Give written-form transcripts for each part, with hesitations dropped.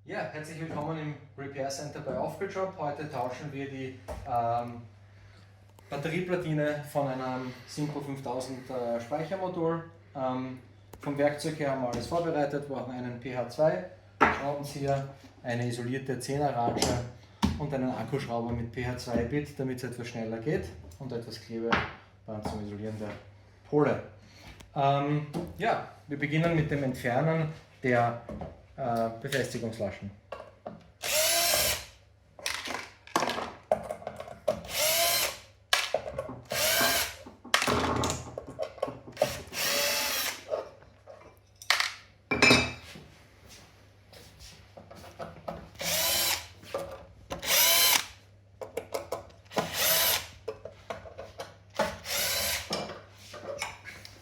Ja, herzlich willkommen im Repair Center bei Aufgejob. Heute tauschen wir die Batterieplatine von einem Synco 5000 Speichermodul. Vom Werkzeug her haben wir alles vorbereitet. Wir brauchen einen PH2 Schraubenzieher, eine isolierte 10er Ratsche und einen Akkuschrauber mit PH2 Bit, damit es etwas schneller geht, und etwas Klebeband zum Isolieren der Pole. Ja, wir beginnen mit dem Entfernen der Befestigungslaschen.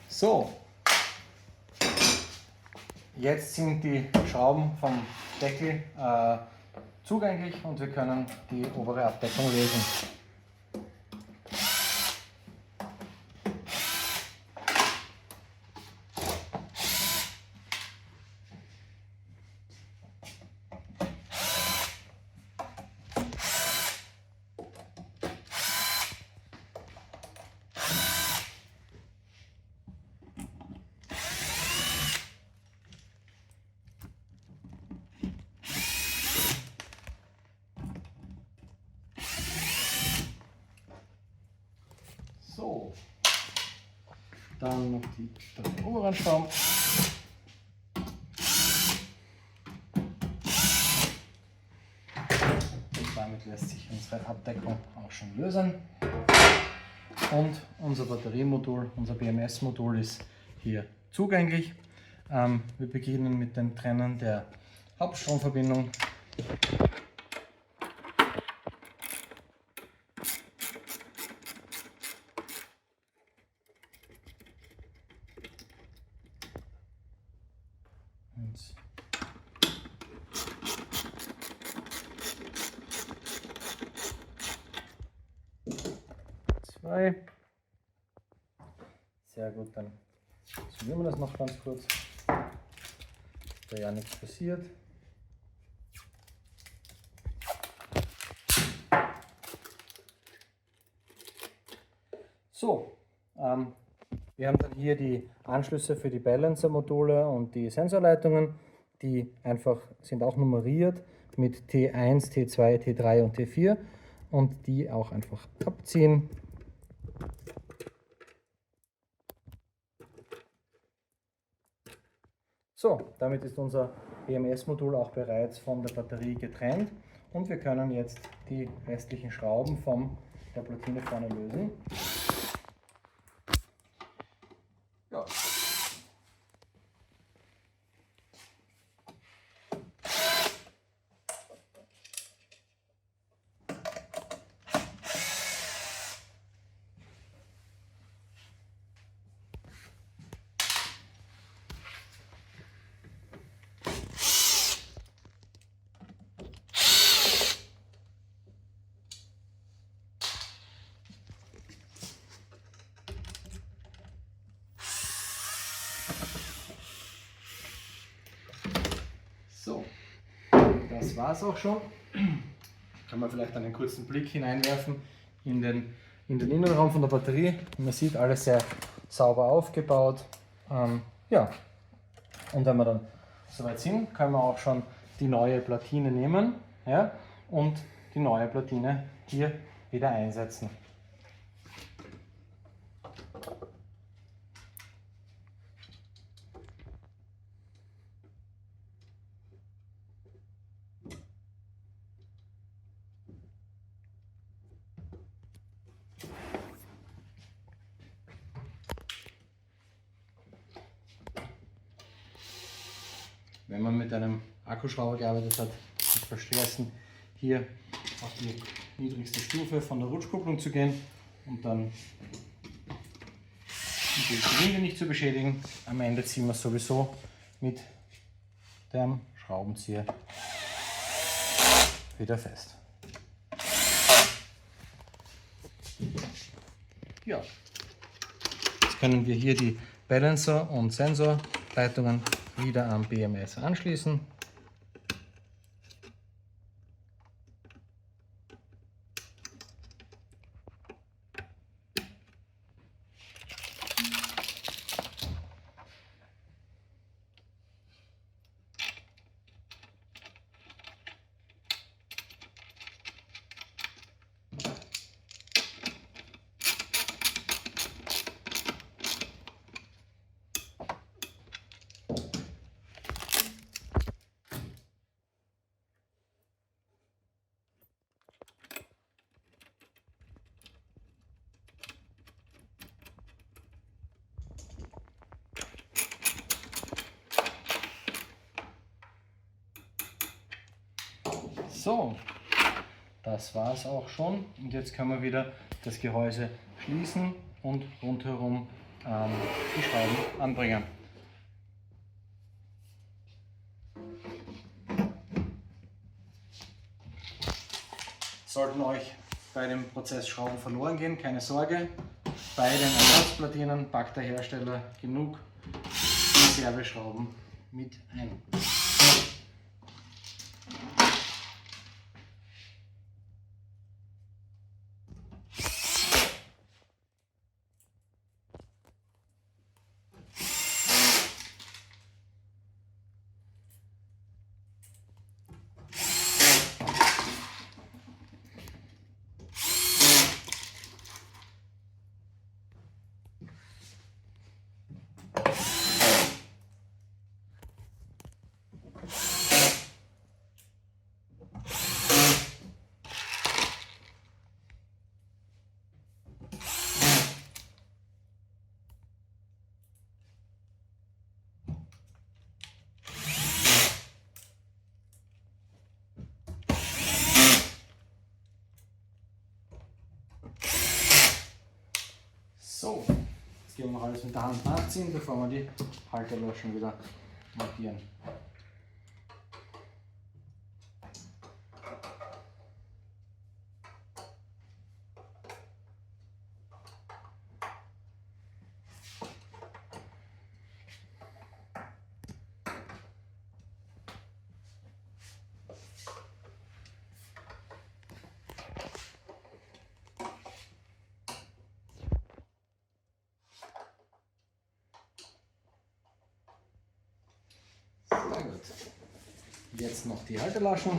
So, jetzt sind die Schrauben vom Deckel zugänglich und wir können die obere Abdeckung lösen. So, dann noch die drei oberen Schrauben. Und damit lässt sich unsere Abdeckung auch schon lösen. Und unser Batteriemodul, unser BMS-Modul ist hier zugänglich. Wir beginnen mit dem Trennen der Hauptstromverbindung. Zwei. Sehr gut, dann isolieren wir das noch ganz kurz, dass da ja nichts passiert. So, wir haben dann hier die Anschlüsse für die Balancer-Module und die Sensorleitungen, die einfach sind auch nummeriert mit T1, T2, T3 und T4 und die auch einfach abziehen. So, damit ist unser BMS-Modul auch bereits von der Batterie getrennt und wir können jetzt die restlichen Schrauben von der Platine vorne lösen. Ja. So, das war es auch schon. Kann man vielleicht einen kurzen Blick hineinwerfen in den Innenraum von der Batterie. Man sieht, alles sehr sauber aufgebaut. Ja, und wenn wir dann soweit sind, können wir auch schon die neue Platine nehmen, ja, und die neue Platine hier wieder einsetzen. Wenn man mit einem Akkuschrauber gearbeitet hat, nicht vergessen, hier auf die niedrigste Stufe von der Rutschkupplung zu gehen und dann die Gewinde nicht zu beschädigen. Am Ende ziehen wir es sowieso mit dem Schraubenzieher wieder fest. Ja, jetzt können wir hier die Balancer- und Sensorleitungen wieder am BMS anschließen. So, das war es auch schon. Und jetzt können wir wieder das Gehäuse schließen und rundherum die Schrauben anbringen. Sollten euch bei dem Prozess Schrauben verloren gehen, keine Sorge. Bei den Ersatzplatinen packt der Hersteller genug Reserveschrauben mit ein. So, jetzt gehen wir noch alles mit der Hand nachziehen, bevor wir die Halterlöschung wieder montieren. Sehr gut. Jetzt noch die Halterlaschen.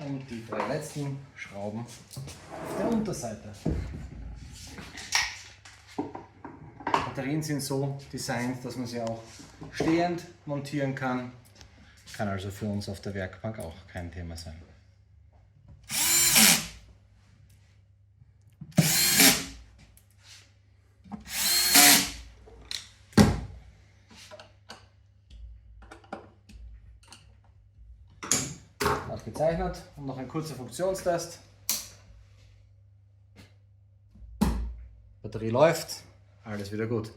Und die 3 letzten Schrauben auf der Unterseite. Batterien sind so designt, dass man sie auch stehend montieren kann. Kann also für uns auf der Werkbank auch kein Thema sein. Gezeichnet und noch ein kurzer Funktionstest. Batterie läuft, alles wieder gut.